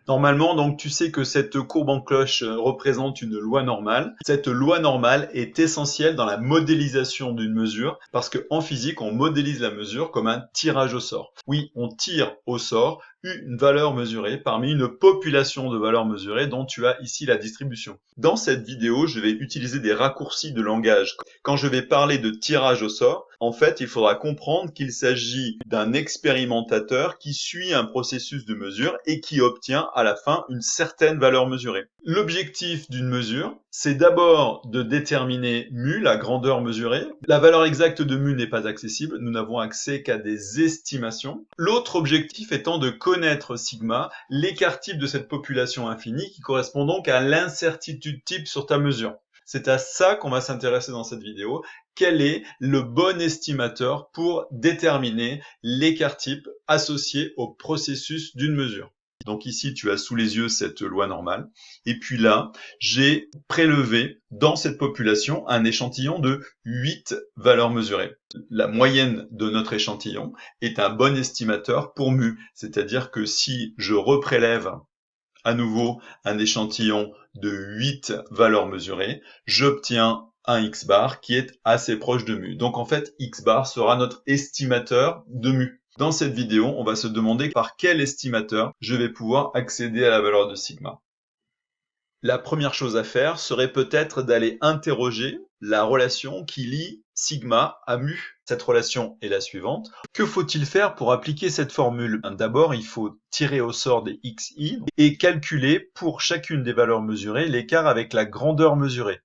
Normalement, donc, tu sais que cette courbe en cloche représente une loi normale. Cette loi normale est essentielle dans la modélisation d'une mesure parce qu'en physique, on modélise la mesure comme un tirage au sort. Oui, on tire au sort une valeur mesurée parmi une population de valeurs mesurées dont tu as ici la distribution. Dans cette vidéo, je vais utiliser des raccourcis de langage. Quand je vais parler de tirage au sort, en fait, il faudra comprendre qu'il s'agit d'un expérimentateur qui suit un processus de mesure et qui obtient à la fin une certaine valeur mesurée. L'objectif d'une mesure, c'est d'abord de déterminer mu, la grandeur mesurée. La valeur exacte de mu n'est pas accessible, nous n'avons accès qu'à des estimations. L'autre objectif étant de connaître sigma, l'écart type de cette population infinie qui correspond donc à l'incertitude type sur ta mesure. C'est à ça qu'on va s'intéresser dans cette vidéo. Quel est le bon estimateur pour déterminer l'écart type associé au processus d'une mesure? Donc ici, tu as sous les yeux cette loi normale. Et puis là, j'ai prélevé dans cette population un échantillon de 8 valeurs mesurées. La moyenne de notre échantillon est un bon estimateur pour mu. C'est-à-dire que si je reprélève à nouveau un échantillon de 8 valeurs mesurées, j'obtiens un x bar qui est assez proche de mu. Donc en fait, x bar sera notre estimateur de mu. Dans cette vidéo, on va se demander par quel estimateur je vais pouvoir accéder à la valeur de sigma. La première chose à faire serait peut-être d'aller interroger la relation qui lie sigma à mu. Cette relation est la suivante. Que faut-il faire pour appliquer cette formule? D'abord, il faut tirer au sort des xi et calculer pour chacune des valeurs mesurées l'écart avec la grandeur mesurée.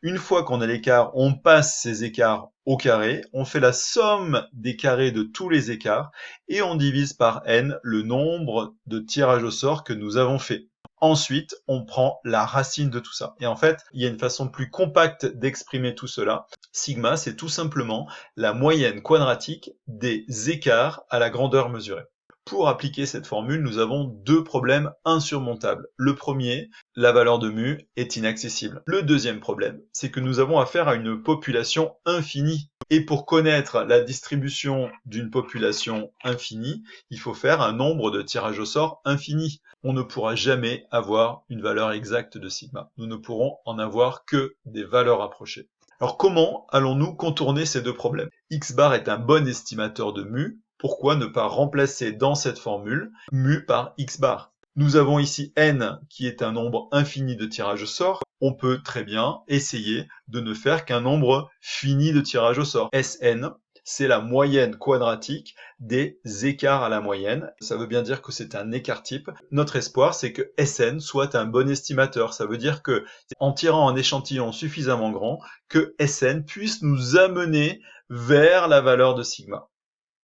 Une fois qu'on a l'écart, on passe ces écarts au carré, on fait la somme des carrés de tous les écarts et on divise par n le nombre de tirages au sort que nous avons fait. Ensuite, on prend la racine de tout ça. Et en fait, il y a une façon plus compacte d'exprimer tout cela. Sigma, c'est tout simplement la moyenne quadratique des écarts à la grandeur mesurée. Pour appliquer cette formule, nous avons deux problèmes insurmontables. Le premier, la valeur de mu est inaccessible. Le deuxième problème, c'est que nous avons affaire à une population infinie. Et pour connaître la distribution d'une population infinie, il faut faire un nombre de tirages au sort infini. On ne pourra jamais avoir une valeur exacte de sigma. Nous ne pourrons en avoir que des valeurs approchées. Alors comment allons-nous contourner ces deux problèmes? X bar est un bon estimateur de mu. Pourquoi ne pas remplacer dans cette formule mu par x bar? Nous avons ici n qui est un nombre infini de tirages au sort. On peut très bien essayer de ne faire qu'un nombre fini de tirages au sort. Sn, c'est la moyenne quadratique des écarts à la moyenne. Ça veut bien dire que c'est un écart type. Notre espoir, c'est que Sn soit un bon estimateur. Ça veut dire que, en tirant un échantillon suffisamment grand, que Sn puisse nous amener vers la valeur de sigma.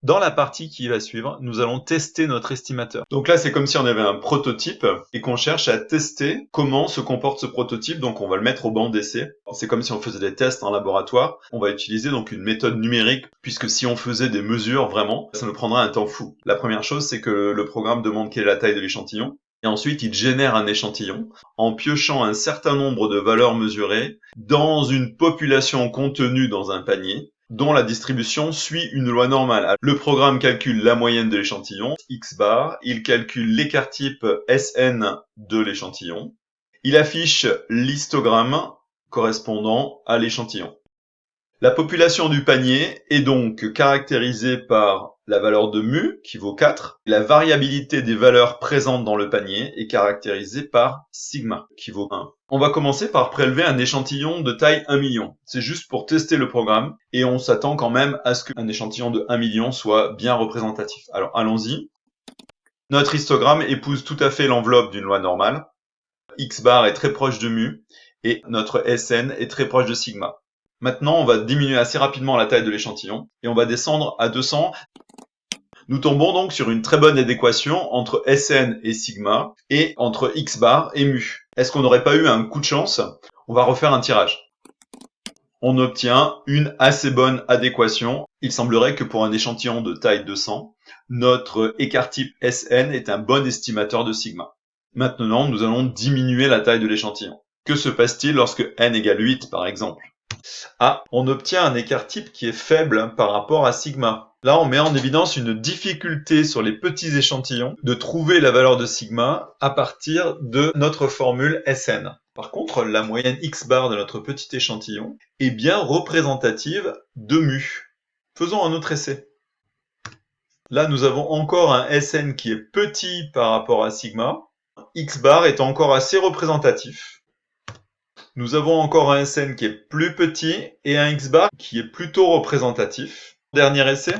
Dans la partie qui va suivre, nous allons tester notre estimateur. Donc là, c'est comme si on avait un prototype et qu'on cherche à tester comment se comporte ce prototype. Donc on va le mettre au banc d'essai. C'est comme si on faisait des tests en laboratoire. On va utiliser donc une méthode numérique puisque si on faisait des mesures vraiment, ça nous prendrait un temps fou. La première chose, c'est que le programme demande quelle est la taille de l'échantillon. Et ensuite, il génère un échantillon en piochant un certain nombre de valeurs mesurées dans une population contenue dans un panier, dont la distribution suit une loi normale. Le programme calcule la moyenne de l'échantillon, x bar, il calcule l'écart type Sn de l'échantillon, il affiche l'histogramme correspondant à l'échantillon. La population du panier est donc caractérisée par la valeur de mu, qui vaut 4. La variabilité des valeurs présentes dans le panier est caractérisée par sigma, qui vaut 1. On va commencer par prélever un échantillon de taille 1 million. C'est juste pour tester le programme, et on s'attend quand même à ce qu'un échantillon de 1 million soit bien représentatif. Alors allons-y. Notre histogramme épouse tout à fait l'enveloppe d'une loi normale. X bar est très proche de mu, et notre Sn est très proche de sigma. Maintenant, on va diminuer assez rapidement la taille de l'échantillon et on va descendre à 200. Nous tombons donc sur une très bonne adéquation entre Sn et sigma et entre x bar et mu. Est-ce qu'on n'aurait pas eu un coup de chance? On va refaire un tirage. On obtient une assez bonne adéquation. Il semblerait que pour un échantillon de taille 200, notre écart type Sn est un bon estimateur de sigma. Maintenant, nous allons diminuer la taille de l'échantillon. Que se passe-t-il lorsque n égale 8 par exemple? Ah, on obtient un écart type qui est faible par rapport à sigma. Là, on met en évidence une difficulté sur les petits échantillons de trouver la valeur de sigma à partir de notre formule Sn. Par contre, la moyenne x bar de notre petit échantillon est bien représentative de mu. Faisons un autre essai. Là, nous avons encore un Sn qui est petit par rapport à sigma. X bar est encore assez représentatif. Nous avons encore un Sn qui est plus petit et un X bar qui est plutôt représentatif. Dernier essai.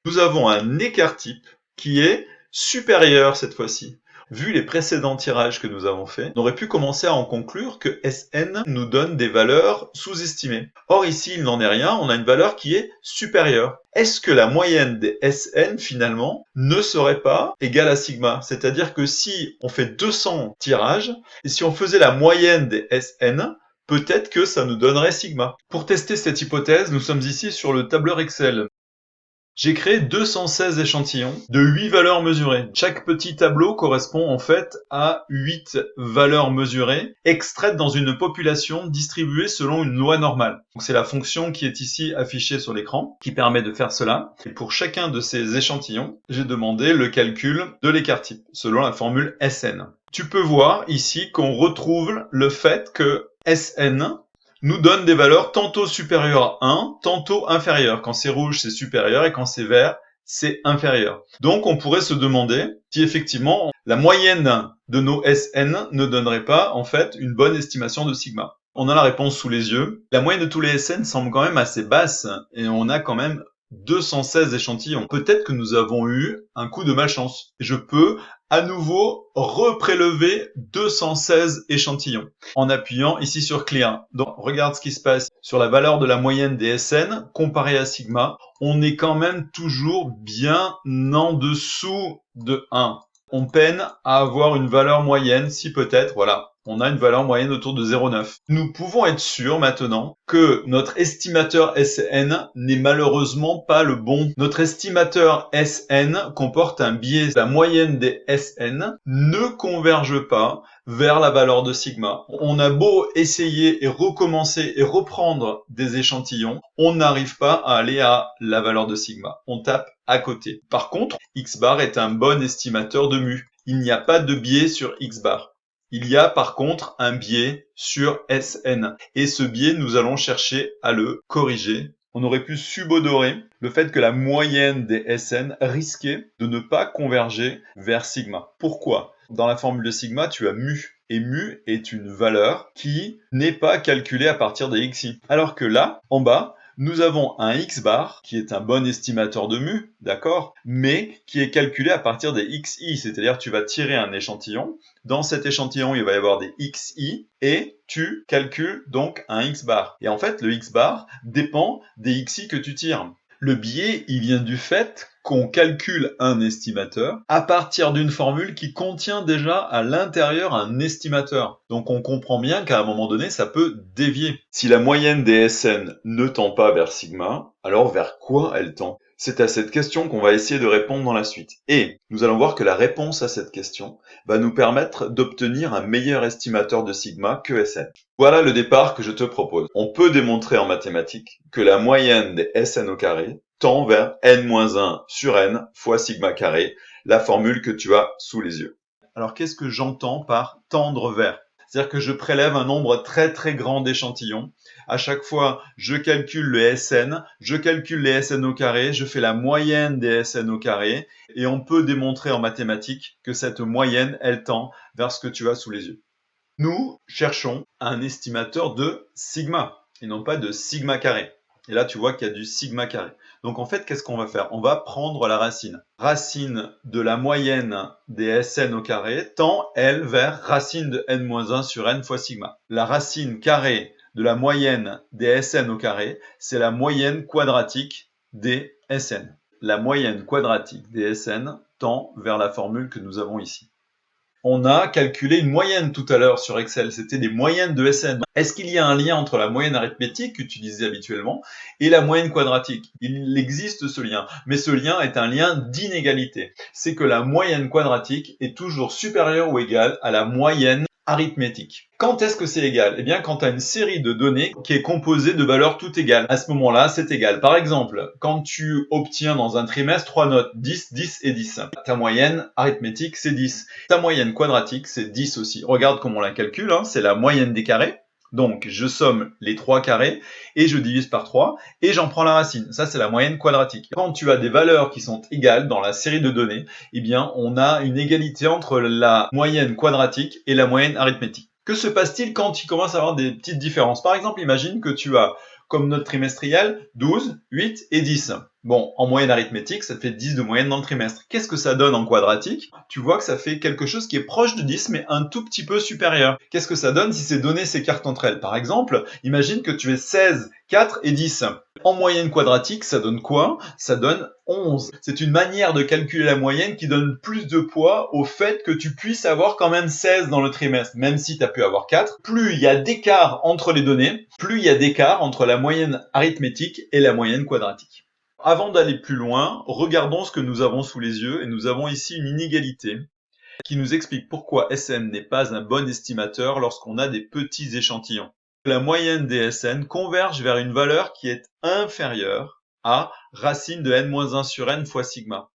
Nous avons un écart type qui est supérieur cette fois-ci. Vu les précédents tirages que nous avons faits, on aurait pu commencer à en conclure que Sn nous donne des valeurs sous-estimées. Or ici, il n'en est rien, on a une valeur qui est supérieure. Est-ce que la moyenne des Sn, finalement, ne serait pas égale à sigma? C'est-à-dire que si on fait 200 tirages, et si on faisait la moyenne des Sn, peut-être que ça nous donnerait sigma. Pour tester cette hypothèse, nous sommes ici sur le tableur Excel. J'ai créé 216 échantillons de 8 valeurs mesurées. Chaque petit tableau correspond en fait à 8 valeurs mesurées extraites dans une population distribuée selon une loi normale. Donc c'est la fonction qui est ici affichée sur l'écran qui permet de faire cela. Et pour chacun de ces échantillons, j'ai demandé le calcul de l'écart type selon la formule Sn. Tu peux voir ici qu'on retrouve le fait que Sn nous donne des valeurs tantôt supérieures à 1, tantôt inférieures. Quand c'est rouge, c'est supérieur, et quand c'est vert, c'est inférieur. Donc, on pourrait se demander si effectivement, la moyenne de nos Sn ne donnerait pas, en fait, une bonne estimation de sigma. On a la réponse sous les yeux. La moyenne de tous les Sn semble quand même assez basse, et on a quand même 216 échantillons. Peut-être que nous avons eu un coup de malchance. Je peux à nouveau reprélever 216 échantillons en appuyant ici sur Clear. Donc regarde ce qui se passe sur la valeur de la moyenne des Sn comparée à sigma. On est quand même toujours bien en dessous de 1. On peine à avoir une valeur moyenne, si peut-être, voilà, on a une valeur moyenne autour de 0,9. Nous pouvons être sûrs maintenant que notre estimateur Sn n'est malheureusement pas le bon. Notre estimateur Sn comporte un biais. La moyenne des Sn ne converge pas vers la valeur de sigma. On a beau essayer et recommencer et reprendre des échantillons, on n'arrive pas à aller à la valeur de sigma. On tape à côté. Par contre, X bar est un bon estimateur de mu. Il n'y a pas de biais sur X bar. Il y a par contre un biais sur Sn. Et ce biais, nous allons chercher à le corriger. On aurait pu subodorer le fait que la moyenne des Sn risquait de ne pas converger vers sigma. Pourquoi? Dans la formule de sigma, tu as mu. Et mu est une valeur qui n'est pas calculée à partir des xi. Alors que là, en bas, nous avons un X bar, qui est un bon estimateur de mu, d'accord, mais qui est calculé à partir des XI, c'est-à-dire tu vas tirer un échantillon, dans cet échantillon il va y avoir des XI, et tu calcules donc un X bar. Et en fait, le X bar dépend des XI que tu tires. Le biais, il vient du fait qu'on calcule un estimateur à partir d'une formule qui contient déjà à l'intérieur un estimateur. Donc on comprend bien qu'à un moment donné, ça peut dévier. Si la moyenne des Sn ne tend pas vers sigma, alors vers quoi elle tend? C'est à cette question qu'on va essayer de répondre dans la suite. Et nous allons voir que la réponse à cette question va nous permettre d'obtenir un meilleur estimateur de sigma que Sn. Voilà le départ que je te propose. On peut démontrer en mathématiques que la moyenne des Sn au carré tend vers n-1 sur n fois sigma carré, la formule que tu as sous les yeux. Alors qu'est-ce que j'entends par tendre vers? C'est-à-dire que je prélève un nombre très très grand d'échantillons. À chaque fois, je calcule le Sn, je calcule les Sn au carré, je fais la moyenne des Sn au carré, et on peut démontrer en mathématiques que cette moyenne, elle tend vers ce que tu as sous les yeux. Nous cherchons un estimateur de sigma, et non pas de sigma carré. Et là, tu vois qu'il y a du sigma carré. Donc en fait, qu'est-ce qu'on va faire? On va prendre la racine. Racine de la moyenne des Sn au carré tend, elle, vers racine de n-1 sur n fois sigma. La racine carrée de la moyenne des Sn au carré, c'est la moyenne quadratique des Sn. La moyenne quadratique des Sn tend vers la formule que nous avons ici. On a calculé une moyenne tout à l'heure sur Excel, c'était des moyennes de Sn. Est-ce qu'il y a un lien entre la moyenne arithmétique utilisée habituellement et la moyenne quadratique? Il existe ce lien, mais ce lien est un lien d'inégalité. C'est que la moyenne quadratique est toujours supérieure ou égale à la moyenne arithmétique. Quand est-ce que c'est égal? Eh bien, quand tu as une série de données qui est composée de valeurs toutes égales. À ce moment-là, c'est égal. Par exemple, quand tu obtiens dans un trimestre 3 notes, 10, 10 et 10, ta moyenne arithmétique, c'est 10. Ta moyenne quadratique, c'est 10 aussi. Regarde comment on la calcule, hein. C'est la moyenne des carrés. Donc, je somme les 3 carrés et je divise par 3 et j'en prends la racine. Ça, c'est la moyenne quadratique. Quand tu as des valeurs qui sont égales dans la série de données, eh bien, on a une égalité entre la moyenne quadratique et la moyenne arithmétique. Que se passe-t-il quand tu commences à avoir des petites différences? Par exemple, imagine que tu as, comme note trimestrielle, 12, 8 et 10. Bon, en moyenne arithmétique, ça te fait 10 de moyenne dans le trimestre. Qu'est-ce que ça donne en quadratique? Tu vois que ça fait quelque chose qui est proche de 10, mais un tout petit peu supérieur. Qu'est-ce que ça donne si ces données s'écartent entre elles? Par exemple, imagine que tu aies 16, 4 et 10. En moyenne quadratique, ça donne quoi? Ça donne 11. C'est une manière de calculer la moyenne qui donne plus de poids au fait que tu puisses avoir quand même 16 dans le trimestre, même si tu as pu avoir 4. Plus il y a d'écart entre les données, plus il y a d'écart entre la moyenne arithmétique et la moyenne quadratique. Avant d'aller plus loin, regardons ce que nous avons sous les yeux et nous avons ici une inégalité qui nous explique pourquoi SN n'est pas un bon estimateur lorsqu'on a des petits échantillons. La moyenne des SN converge vers une valeur qui est inférieure à racine de n-1 sur n fois sigma.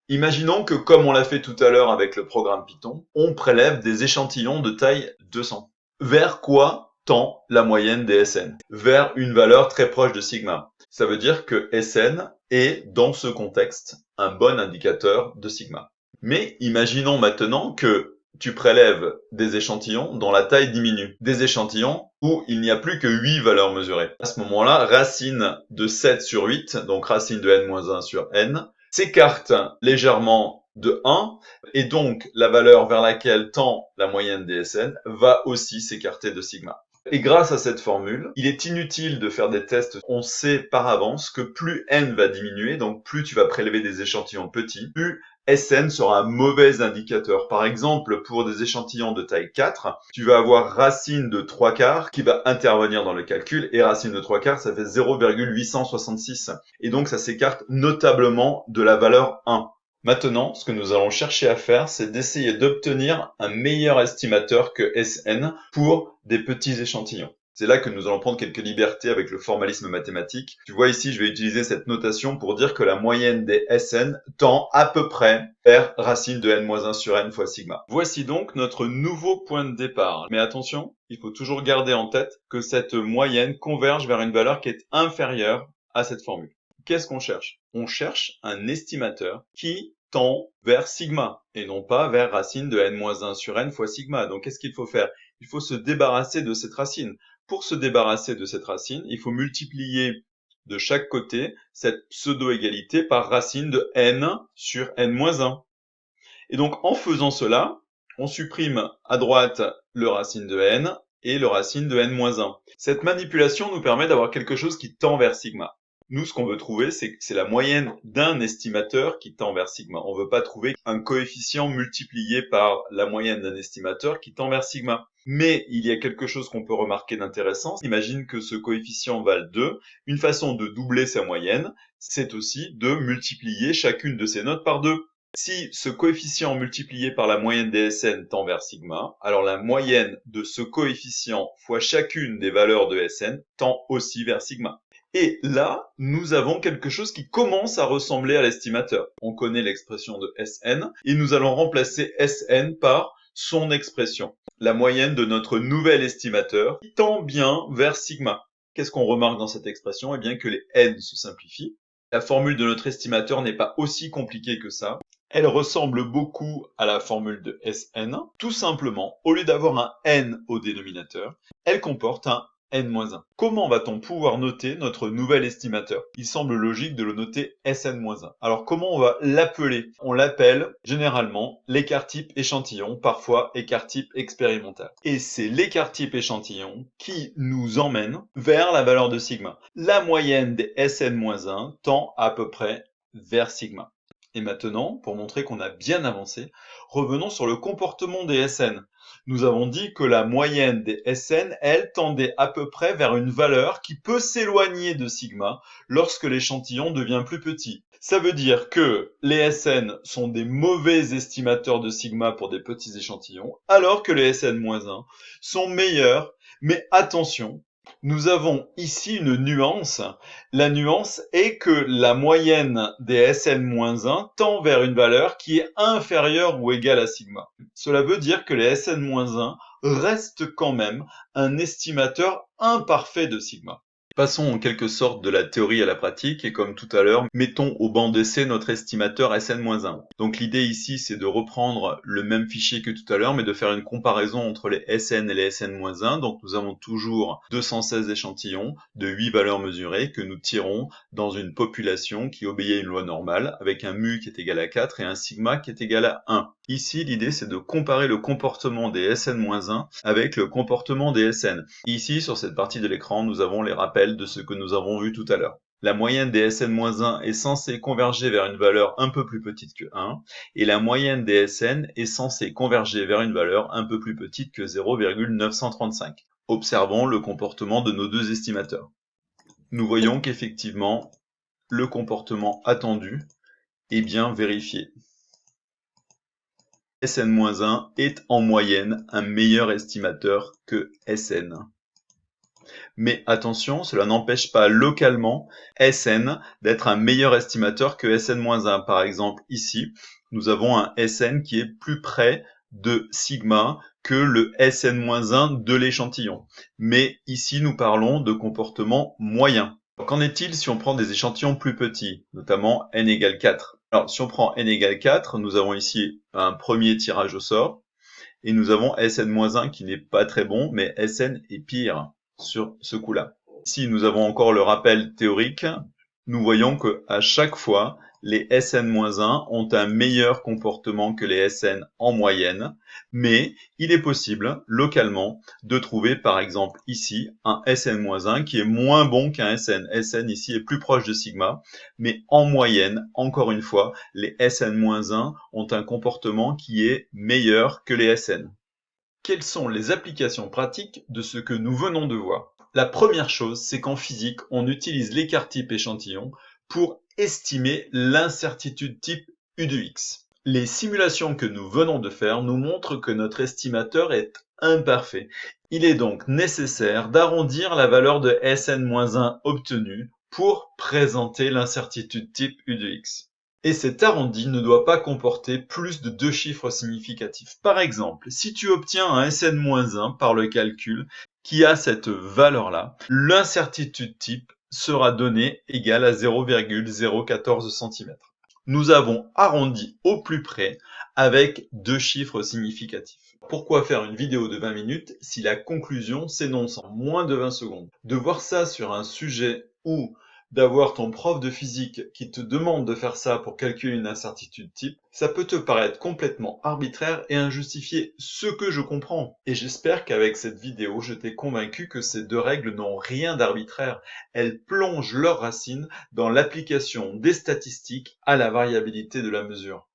Imaginons que, comme on l'a fait tout à l'heure avec le programme Python, on prélève des échantillons de taille 200. Vers quoi tend la moyenne des SN? Vers une valeur très proche de sigma. Ça veut dire que SN est, dans ce contexte, un bon indicateur de sigma. Mais imaginons maintenant que tu prélèves des échantillons dont la taille diminue. Des échantillons où il n'y a plus que 8 valeurs mesurées. À ce moment-là, racine de 7 sur 8, donc racine de n-1 sur n, s'écarte légèrement de 1, et donc la valeur vers laquelle tend la moyenne des SN va aussi s'écarter de sigma. Et grâce à cette formule, il est inutile de faire des tests. On sait par avance que plus n va diminuer, donc plus tu vas prélever des échantillons petits, plus SN sera un mauvais indicateur. Par exemple, pour des échantillons de taille 4, tu vas avoir racine de 3/4 qui va intervenir dans le calcul, et racine de 3/4, ça fait 0,866. Et donc, ça s'écarte notablement de la valeur 1. Maintenant, ce que nous allons chercher à faire, c'est d'essayer d'obtenir un meilleur estimateur que SN pour des petits échantillons. C'est là que nous allons prendre quelques libertés avec le formalisme mathématique. Tu vois ici, je vais utiliser cette notation pour dire que la moyenne des SN tend à peu près vers racine de n-1 sur n fois sigma. Voici donc notre nouveau point de départ. Mais attention, il faut toujours garder en tête que cette moyenne converge vers une valeur qui est inférieure à cette formule. Qu'est-ce qu'on cherche? On cherche un estimateur qui tend vers sigma et non pas vers racine de n-1 sur n fois sigma. Donc qu'est-ce qu'il faut faire? Il faut se débarrasser de cette racine. Pour se débarrasser de cette racine, il faut multiplier de chaque côté cette pseudo-égalité par racine de n sur n-1. Et donc en faisant cela, on supprime à droite le racine de n et le racine de n-1. Cette manipulation nous permet d'avoir quelque chose qui tend vers sigma. Nous, ce qu'on veut trouver, c'est la moyenne d'un estimateur qui tend vers sigma. On ne veut pas trouver un coefficient multiplié par la moyenne d'un estimateur qui tend vers sigma. Mais il y a quelque chose qu'on peut remarquer d'intéressant. Imagine que ce coefficient vale 2. Une façon de doubler sa moyenne, c'est aussi de multiplier chacune de ces notes par 2. Si ce coefficient multiplié par la moyenne des SN tend vers sigma, alors la moyenne de ce coefficient fois chacune des valeurs de SN tend aussi vers sigma. Et là, nous avons quelque chose qui commence à ressembler à l'estimateur. On connaît l'expression de SN et nous allons remplacer SN par son expression, la moyenne de notre nouvel estimateur qui tend bien vers sigma. Qu'est-ce qu'on remarque dans cette expression? Eh bien que les n se simplifient. La formule de notre estimateur n'est pas aussi compliquée que ça. Elle ressemble beaucoup à la formule de SN. Tout simplement, au lieu d'avoir un n au dénominateur, elle comporte un n-1. Comment va-t-on pouvoir noter notre nouvel estimateur? Il semble logique de le noter Sn-1. Alors comment on va l'appeler? On l'appelle généralement l'écart type échantillon, parfois écart type expérimental. Et c'est l'écart type échantillon qui nous emmène vers la valeur de sigma. La moyenne des Sn-1 tend à peu près vers sigma. Et maintenant, pour montrer qu'on a bien avancé, revenons sur le comportement des SN. Nous avons dit que la moyenne des SN, elle, tendait à peu près vers une valeur qui peut s'éloigner de sigma lorsque l'échantillon devient plus petit. Ça veut dire que les SN sont des mauvais estimateurs de sigma pour des petits échantillons, alors que les SN-1 sont meilleurs. Mais attention, nous avons ici une nuance. La nuance est que la moyenne des SN-1 tend vers une valeur qui est inférieure ou égale à sigma. Cela veut dire que les SN-1 restent quand même un estimateur imparfait de sigma. Passons en quelque sorte de la théorie à la pratique et comme tout à l'heure, mettons au banc d'essai notre estimateur SN-1. Donc l'idée ici, c'est de reprendre le même fichier que tout à l'heure, mais de faire une comparaison entre les SN et les SN-1. Donc nous avons toujours 216 échantillons de 8 valeurs mesurées que nous tirons dans une population qui obéit à une loi normale, avec un mu qui est égal à 4 et un sigma qui est égal à 1. Ici, l'idée, c'est de comparer le comportement des SN-1 avec le comportement des SN. Ici, sur cette partie de l'écran, nous avons les rappels de ce que nous avons vu tout à l'heure. La moyenne des SN-1 est censée converger vers une valeur un peu plus petite que 1, et la moyenne des SN est censée converger vers une valeur un peu plus petite que 0,935. Observons le comportement de nos deux estimateurs. Nous voyons qu'effectivement, le comportement attendu est bien vérifié. SN-1 est en moyenne un meilleur estimateur que SN. Mais attention, cela n'empêche pas localement SN d'être un meilleur estimateur que SN-1. Par exemple, ici, nous avons un SN qui est plus près de sigma que le SN-1 de l'échantillon. Mais ici, nous parlons de comportement moyen. Qu'en est-il si on prend des échantillons plus petits, notamment n égale 4? Alors, si on prend n égale 4, nous avons ici un premier tirage au sort, et nous avons SN-1 qui n'est pas très bon, mais SN est pire sur ce coup-là. Si nous avons encore le rappel théorique, nous voyons que à chaque fois, les SN-1 ont un meilleur comportement que les SN en moyenne, mais il est possible, localement, de trouver par exemple ici un SN-1 qui est moins bon qu'un SN. SN ici est plus proche de sigma, mais en moyenne, encore une fois, les SN-1 ont un comportement qui est meilleur que les SN. Quelles sont les applications pratiques de ce que nous venons de voir? La première chose, c'est qu'en physique, on utilise l'écart type échantillon pour estimer l'incertitude type U de X. Les simulations que nous venons de faire nous montrent que notre estimateur est imparfait. Il est donc nécessaire d'arrondir la valeur de SN-1 obtenue pour présenter l'incertitude type U de X. Et cet arrondi ne doit pas comporter plus de 2 chiffres significatifs. Par exemple, si tu obtiens un SN-1 par le calcul qui a cette valeur-là, l'incertitude type sera donnée égale à 0,014 cm. Nous avons arrondi au plus près avec 2 chiffres significatifs. Pourquoi faire une vidéo de 20 minutes si la conclusion s'énonce en moins de 20 secondes? De voir ça sur un sujet où d'avoir ton prof de physique qui te demande de faire ça pour calculer une incertitude type, ça peut te paraître complètement arbitraire et injustifié, ce que je comprends. Et j'espère qu'avec cette vidéo, je t'ai convaincu que ces deux règles n'ont rien d'arbitraire. Elles plongent leurs racines dans l'application des statistiques à la variabilité de la mesure.